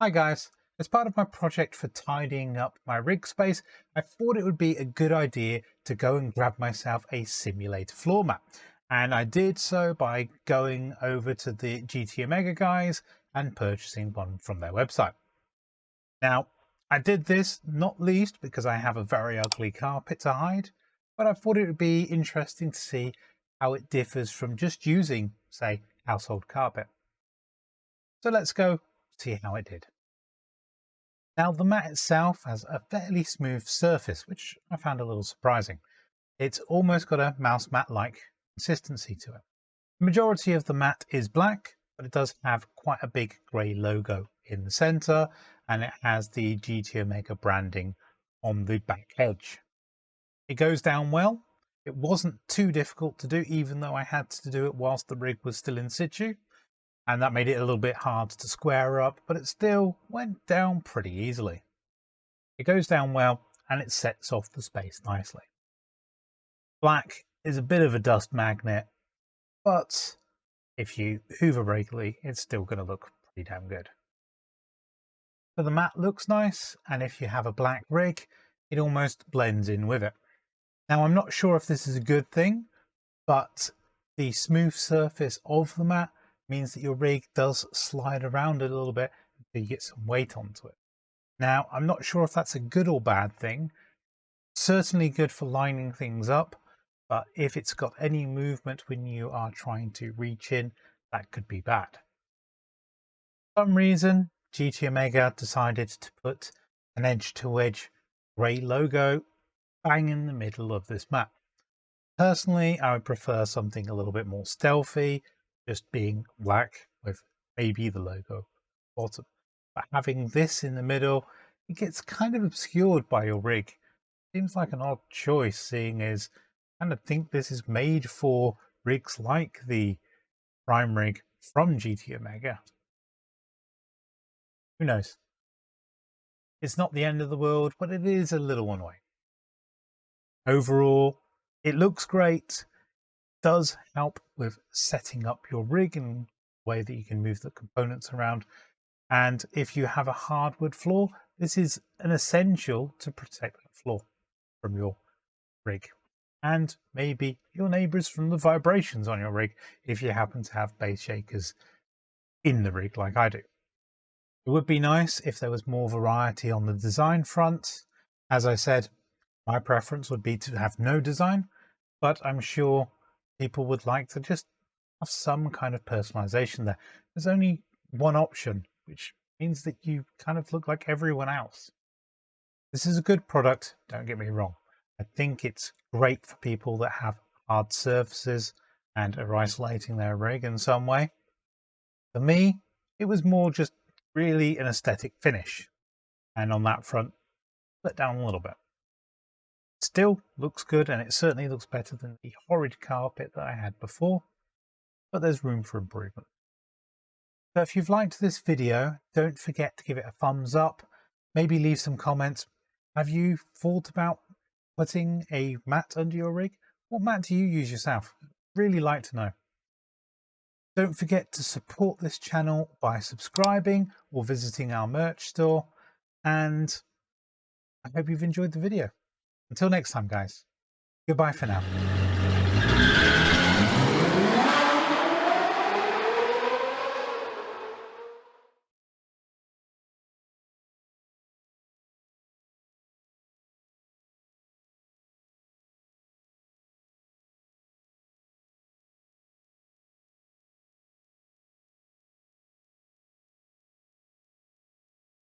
Hi guys, as part of my project for tidying up my rig space, I thought it would be a good idea to go and grab myself a simulator floor mat. And I did so by going over to the GT Omega guys and purchasing one from their website. Now, I did this not least because I have a very ugly carpet to hide, but I thought it would be interesting to see how it differs from just using, say, household carpet. So let's go see how it did. Now, the mat itself has a fairly smooth surface, which I found a little surprising. It's almost got a mouse mat-like consistency to it. The majority of the mat is black, but it does have quite a big grey logo in the centre, and it has the GT Omega branding on the back edge. It goes down well. It wasn't too difficult to do, even though I had to do it whilst the rig was still in situ. And that made it a little bit hard to square up, but it still went down pretty easily. It goes down well and it sets off the space nicely. Black is a bit of a dust magnet, but if you hoover regularly, it's still going to look pretty damn good. So the mat looks nice, and if you have a black rig, it almost blends in with it. Now, I'm not sure if this is a good thing, but the smooth surface of the mat means that your rig does slide around a little bit until you get some weight onto it. Now, I'm not sure if that's a good or bad thing. Certainly good for lining things up, but if it's got any movement when you are trying to reach in, that could be bad. For some reason, GT Omega decided to put an edge-to-edge grey logo bang in the middle of this mat. Personally, I would prefer something a little bit more stealthy, just being black with maybe the logo bottom. But having this in the middle, it gets kind of obscured by your rig. Seems like an odd choice, seeing as I kind of think this is made for rigs like the Prime rig from GT Omega. Who knows? It's not the end of the world, but it is a little annoying. Overall, it looks great. Does help with setting up your rig in a way that you can move the components around. And if you have a hardwood floor, this is an essential to protect that floor from your rig. And maybe your neighbors from the vibrations on your rig if you happen to have bass shakers in the rig like I do. It would be nice if there was more variety on the design front. As I said, my preference would be to have no design, but I'm sure people would like to just have some kind of personalization there. There's only one option, which means that you kind of look like everyone else. This is a good product, don't get me wrong. I think it's great for people that have hard surfaces and are isolating their rig in some way. For me, it was more just really an aesthetic finish. And on that front, let down a little bit. Still looks good, and it certainly looks better than the horrid carpet that I had before, but there's room for improvement. So if you've liked this video, don't forget to give it a thumbs up, maybe leave some comments. Have you thought about putting a mat under your rig? What mat do you use yourself? Really like to know. Don't forget to support this channel by subscribing or visiting our merch store, and I hope you've enjoyed the video. Until next time, guys, goodbye for now.